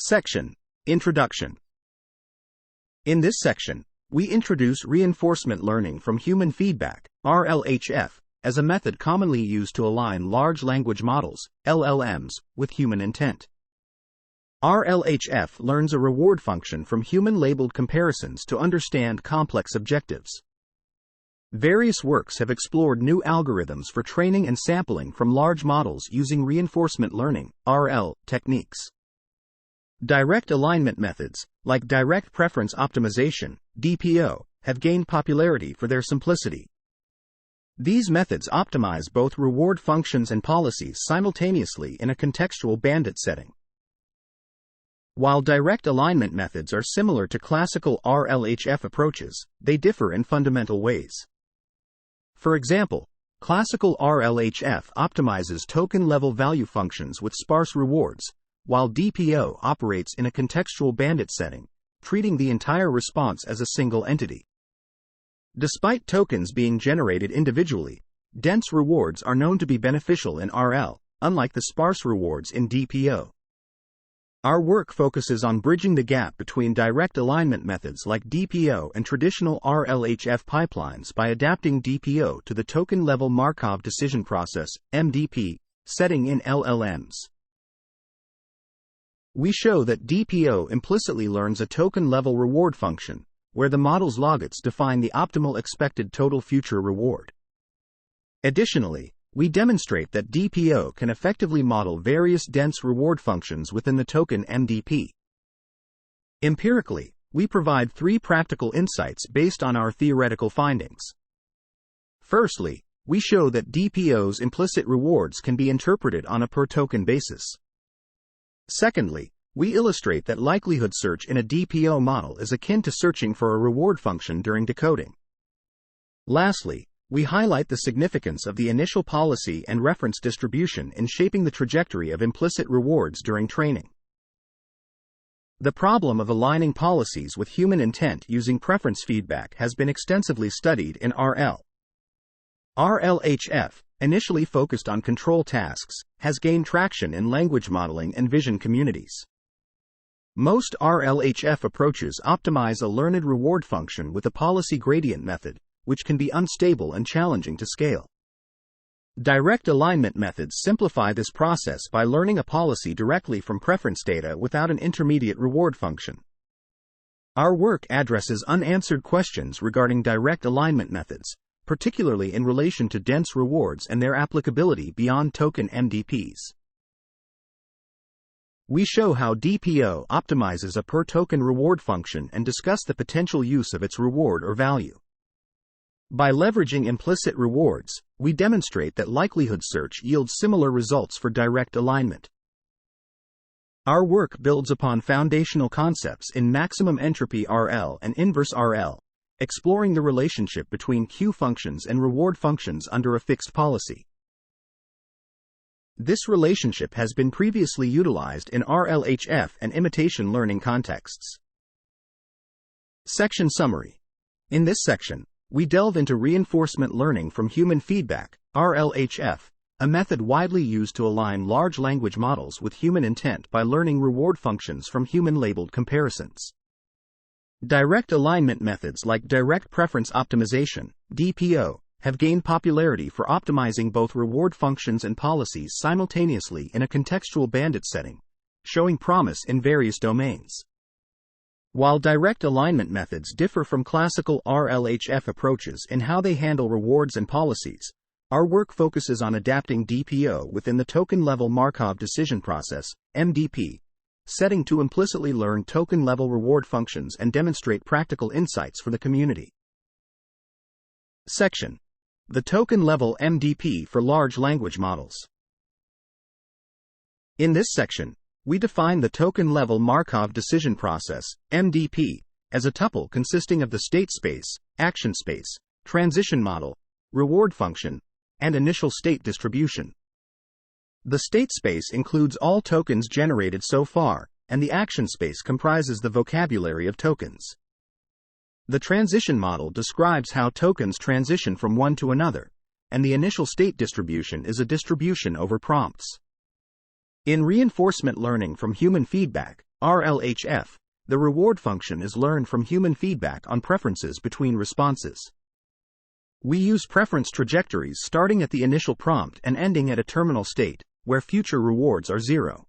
Section: Introduction. In this section, we introduce reinforcement learning from human feedback, RLHF, as a method commonly used to align large language models, LLMs, with human intent. RLHF learns a reward function from human-labeled comparisons to understand complex objectives. Various works have explored new algorithms for training and sampling from large models using reinforcement learning, RL, techniques. Direct alignment methods, like direct preference optimization, DPO, have gained popularity for their simplicity. These methods optimize both reward functions and policies simultaneously in a contextual bandit setting. While direct alignment methods are similar to classical RLHF approaches, they differ in fundamental ways. For example, classical RLHF optimizes token-level value functions with sparse rewards, while DPO operates in a contextual bandit setting, treating the entire response as a single entity. Despite tokens being generated individually, dense rewards are known to be beneficial in RL, unlike the sparse rewards in DPO. Our work focuses on bridging the gap between direct alignment methods like DPO and traditional RLHF pipelines by adapting DPO to the token-level Markov decision process, MDP, setting in LLMs. We show that DPO implicitly learns a token-level reward function, where the model's logits define the optimal expected total future reward. Additionally, we demonstrate that DPO can effectively model various dense reward functions within the token MDP. Empirically, we provide 3 practical insights based on our theoretical findings. Firstly, we show that DPO's implicit rewards can be interpreted on a per-token basis. Secondly, we illustrate that likelihood search in a DPO model is akin to searching for a reward function during decoding. Lastly, we highlight the significance of the initial policy and reference distribution in shaping the trajectory of implicit rewards during training. The problem of aligning policies with human intent using preference feedback has been extensively studied in RL. RLHF, initially focused on control tasks, has gained traction in language modeling and vision communities. Most RLHF approaches optimize a learned reward function with a policy gradient method, which can be unstable and challenging to scale. Direct alignment methods simplify this process by learning a policy directly from preference data without an intermediate reward function. Our work addresses unanswered questions regarding direct alignment methods, particularly in relation to dense rewards and their applicability beyond token MDPs. We show how DPO optimizes a per-token reward function and discuss the potential use of its reward or value. By leveraging implicit rewards, we demonstrate that likelihood search yields similar results for direct alignment. Our work builds upon foundational concepts in maximum entropy RL and inverse RL, exploring the relationship between Q functions and reward functions under a fixed policy. This relationship has been previously utilized in RLHF and imitation learning contexts. Section Summary. In this section, we delve into reinforcement learning from human feedback, RLHF, a method widely used to align large language models with human intent by learning reward functions from human-labeled comparisons. Direct alignment methods like direct preference optimization, DPO, have gained popularity for optimizing both reward functions and policies simultaneously in a contextual bandit setting, showing promise in various domains. While direct alignment methods differ from classical RLHF approaches in how they handle rewards and policies, our work focuses on adapting DPO within the token-level Markov decision process, MDP, setting to implicitly learn token-level reward functions and demonstrate practical insights for the community. Section: The token-level MDP for large language models. In this section, we define the token-level Markov decision process, MDP, as a tuple consisting of the state space, action space, transition model, reward function, and initial state distribution. The state space includes all tokens generated so far, and the action space comprises the vocabulary of tokens. The transition model describes how tokens transition from one to another, and the initial state distribution is a distribution over prompts. In reinforcement learning from human feedback, RLHF, the reward function is learned from human feedback on preferences between responses. We use preference trajectories starting at the initial prompt and ending at a terminal state, where future rewards are 0.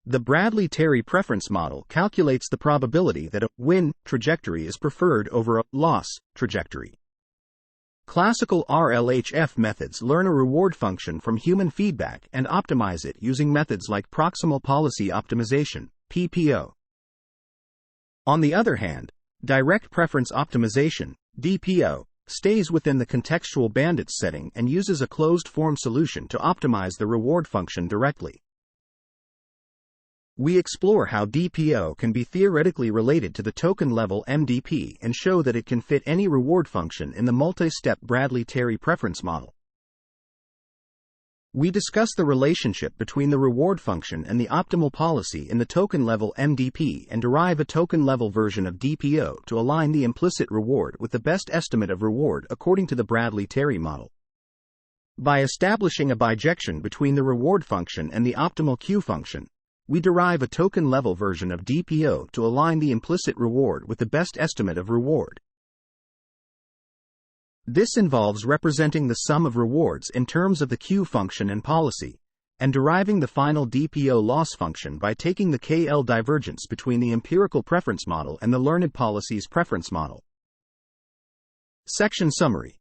The Bradley-Terry preference model calculates the probability that a win trajectory is preferred over a loss trajectory. Classical RLHF methods learn a reward function from human feedback and optimize it using methods like proximal policy optimization, PPO. On the other hand, direct preference optimization, DPO, stays within the contextual bandits setting and uses a closed-form solution to optimize the reward function directly. We explore how DPO can be theoretically related to the token-level MDP and show that it can fit any reward function in the multi-step Bradley-Terry preference model. We discuss the relationship between the reward function and the optimal policy in the token-level MDP and derive a token-level version of DPO to align the implicit reward with the best estimate of reward according to the Bradley-Terry model. By establishing a bijection between the reward function and the optimal Q function, we derive a token-level version of DPO to align the implicit reward with the best estimate of reward. This involves representing the sum of rewards in terms of the Q function and policy, and deriving the final DPO loss function by taking the KL divergence between the empirical preference model and the learned policy's preference model. Section Summary.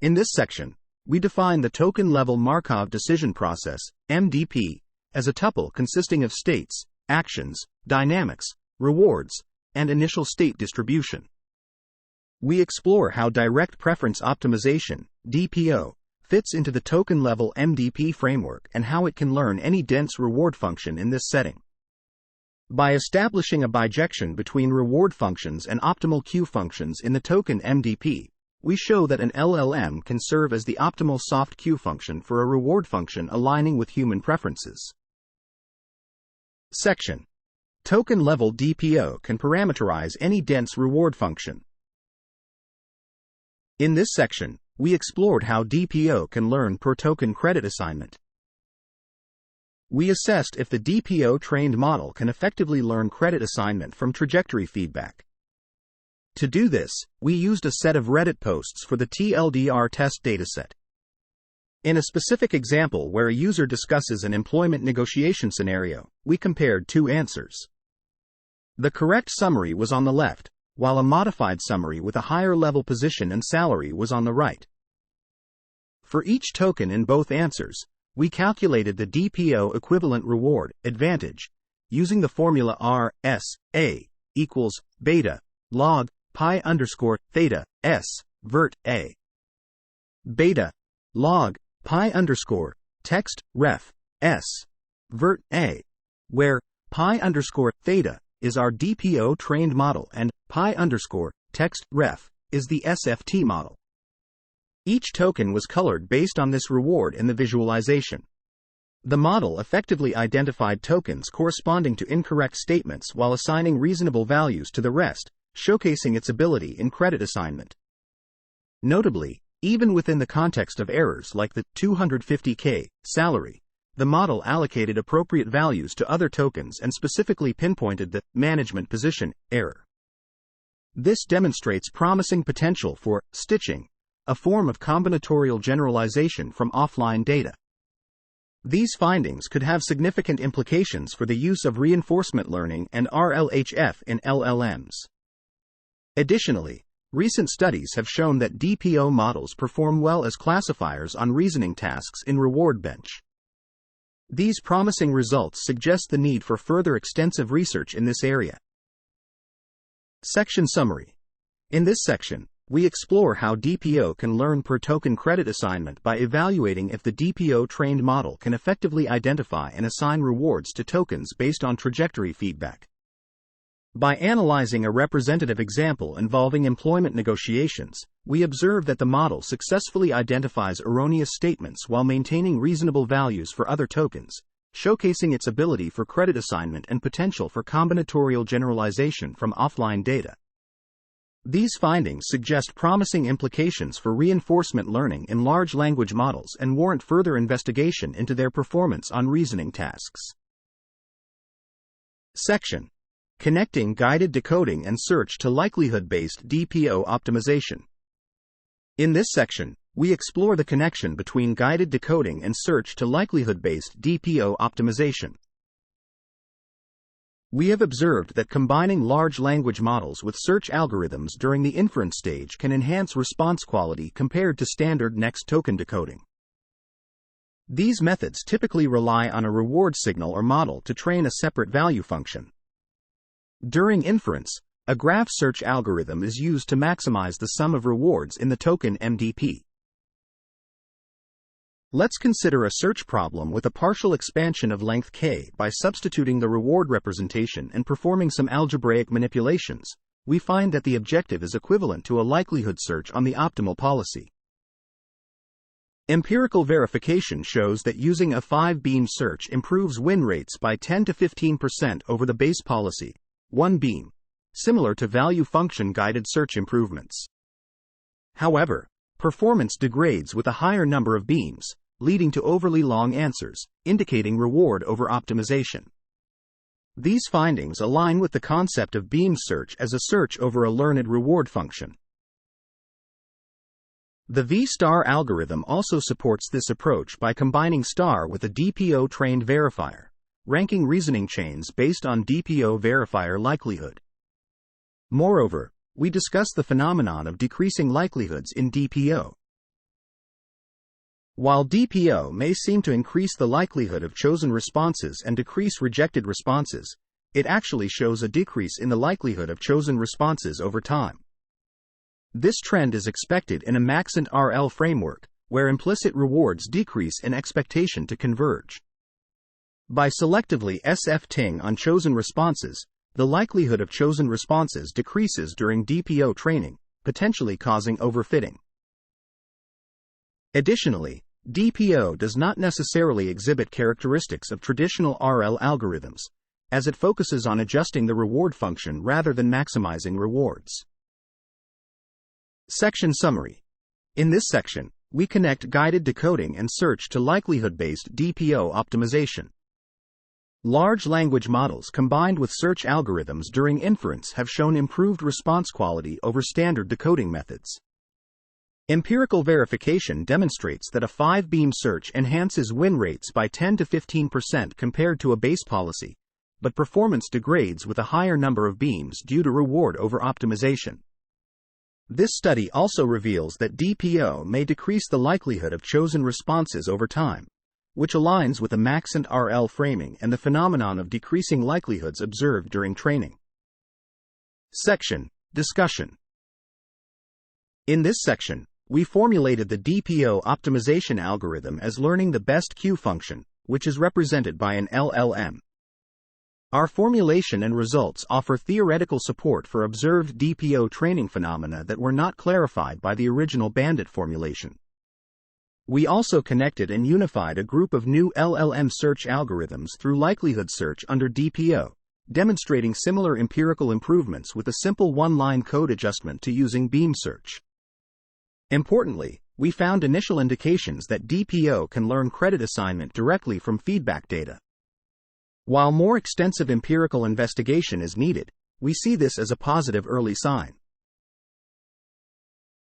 In this section, we define the token-level Markov decision process, MDP, as a tuple consisting of states, actions, dynamics, rewards, and initial state distribution. We explore how direct preference optimization, DPO, fits into the token-level MDP framework and how it can learn any dense reward function in this setting. By establishing a bijection between reward functions and optimal Q functions in the token MDP, we show that an LLM can serve as the optimal soft Q function for a reward function aligning with human preferences. Section. Token-level DPO can parameterize any dense reward function. In this section, we explored how DPO can learn per token credit assignment. We assessed if the DPO trained model can effectively learn credit assignment from trajectory feedback. To do this, we used a set of Reddit posts for the TLDR test dataset. In a specific example where a user discusses an employment negotiation scenario, we compared two answers. The correct summary was on the left, while a modified summary with a higher level position and salary was on the right. For each token in both answers, we calculated the DPO equivalent reward advantage using the formula R(S)(A) equals beta log pi underscore theta S vert A. Beta log pi underscore text ref S vert A, where pi underscore theta is our DPO trained model and pi underscore text ref is the SFT model. Each token was colored based on this reward in the visualization. The model effectively identified tokens corresponding to incorrect statements while assigning reasonable values to the rest, showcasing its ability in credit assignment. Notably, even within the context of errors like the 250K salary, the model allocated appropriate values to other tokens and specifically pinpointed the management position error. This demonstrates promising potential for stitching, a form of combinatorial generalization from offline data. These findings could have significant implications for the use of reinforcement learning and RLHF in LLMs. Additionally, recent studies have shown that DPO models perform well as classifiers on reasoning tasks in Reward Bench. These promising results suggest the need for further extensive research in this area. Section Summary. In this section, we explore how DPO can learn per token credit assignment by evaluating if the DPO trained model can effectively identify and assign rewards to tokens based on trajectory feedback. By analyzing a representative example involving employment negotiations, we observe that the model successfully identifies erroneous statements while maintaining reasonable values for other tokens, showcasing its ability for credit assignment and potential for combinatorial generalization from offline data. These findings suggest promising implications for reinforcement learning in large language models and warrant further investigation into their performance on reasoning tasks. Section: Connecting Guided Decoding and Search to Likelihood-Based DPO Optimization. In this section, we explore the connection between guided decoding and search to likelihood-based DPO optimization. We have observed that combining large language models with search algorithms during the inference stage can enhance response quality compared to standard next token decoding. These methods typically rely on a reward signal or model to train a separate value function. During inference, a graph search algorithm is used to maximize the sum of rewards in the token MDP. Let's consider a search problem with a partial expansion of length k by substituting the reward representation and performing some algebraic manipulations. We find that the objective is equivalent to a likelihood search on the optimal policy. Empirical verification shows that using a 5-beam search improves win rates by 10 to 15% over the base policy, 1 beam, similar to value function guided search improvements. However, performance degrades with a higher number of beams, leading to overly long answers, indicating reward over optimization. These findings align with the concept of beam search as a search over a learned reward function. The V-star algorithm also supports this approach by combining star with a DPO-trained verifier, ranking reasoning chains based on DPO verifier likelihood. Moreover, we discuss the phenomenon of decreasing likelihoods in DPO. While DPO may seem to increase the likelihood of chosen responses and decrease rejected responses, it actually shows a decrease in the likelihood of chosen responses over time. This trend is expected in a maxent RL framework, where implicit rewards decrease in expectation to converge. By selectively SF-ing on chosen responses, the likelihood of chosen responses decreases during DPO training, potentially causing overfitting. Additionally, DPO does not necessarily exhibit characteristics of traditional RL algorithms, as it focuses on adjusting the reward function rather than maximizing rewards. Section Summary. In this section, we connect guided decoding and search to likelihood-based DPO optimization. Large language models combined with search algorithms during inference have shown improved response quality over standard decoding methods. Empirical verification demonstrates that a 5-beam search enhances win rates by 10 to 15% compared to a base policy, but performance degrades with a higher number of beams due to reward over optimization. This study also reveals that DPO may decrease the likelihood of chosen responses over time, which aligns with the maxent RL framing and the phenomenon of decreasing likelihoods observed during training. Section: Discussion. In this section, we formulated the DPO optimization algorithm as learning the best Q function, which is represented by an LLM. Our formulation and results offer theoretical support for observed DPO training phenomena that were not clarified by the original Bandit formulation. We also connected and unified a group of new LLM search algorithms through likelihood search under DPO, demonstrating similar empirical improvements with a simple one-line code adjustment to using beam search. Importantly, we found initial indications that DPO can learn credit assignment directly from feedback data. While more extensive empirical investigation is needed, we see this as a positive early sign.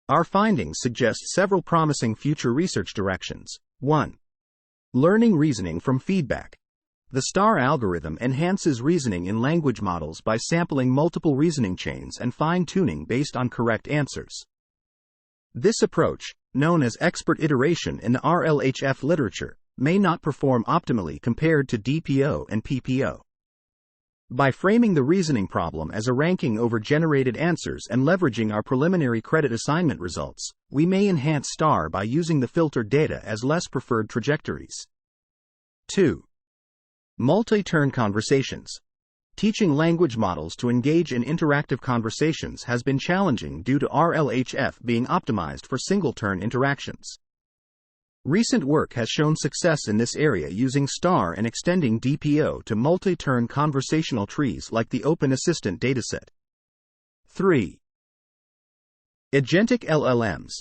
Our findings suggest several promising future research directions. 1. Learning reasoning from feedback. The STAR algorithm enhances reasoning in language models by sampling multiple reasoning chains and fine-tuning based on correct answers. This approach, known as expert iteration in the RLHF literature, may not perform optimally compared to DPO and PPO. By framing the reasoning problem as a ranking over generated answers and leveraging our preliminary credit assignment results, we may enhance STAR by using the filtered data as less preferred trajectories. 2. Multi-turn conversations. Teaching language models to engage in interactive conversations has been challenging due to RLHF being optimized for single-turn interactions. Recent work has shown success in this area using STAR and extending DPO to multi-turn conversational trees like the Open Assistant dataset. 3. Agentic LLMs.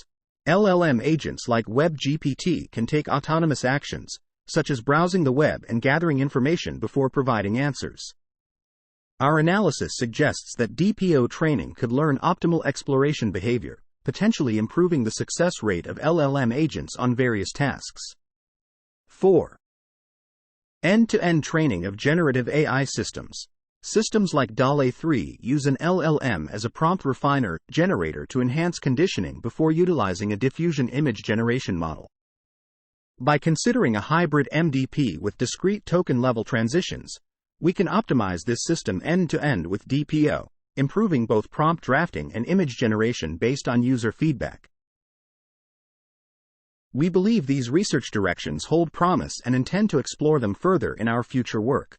LLM agents like WebGPT can take autonomous actions, such as browsing the web and gathering information before providing answers. Our analysis suggests that DPO training could learn optimal exploration behavior, potentially improving the success rate of LLM agents on various tasks. 4. End-to-end training of generative AI systems. Systems like DALL-E 3 use an LLM as a prompt refiner generator to enhance conditioning before utilizing a diffusion image generation model. By considering a hybrid MDP with discrete token-level transitions, we can optimize this system end-to-end with DPO, improving both prompt drafting and image generation based on user feedback. We believe these research directions hold promise and intend to explore them further in our future work.